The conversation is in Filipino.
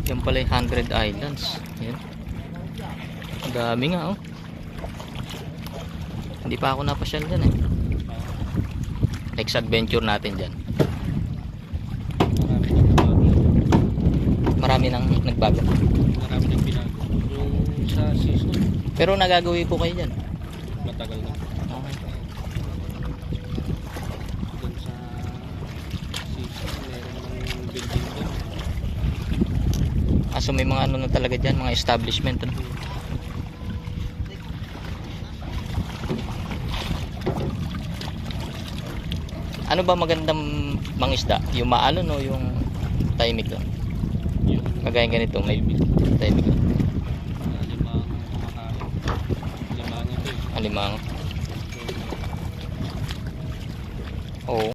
Yan pala yung 100 Islands. Yan. Dami nga oh. Hindi pa ako napasyal dyan eh. Next adventure natin dyan. Marami nang nagbago. Marami nang binago. Yung sa season, Pero nagagawi po kayo dyan. matagal na. Okay. Doon sa season, meron ng building doon. So may mga ano na talaga dyan, mga establishment ano? Ano ba magandang mangisda? Yung maalon o yung tahimik lang? Yung Kagaya ganito, may tahimik lang. limang kumakain. Limang ito eh. Alimang. Oo.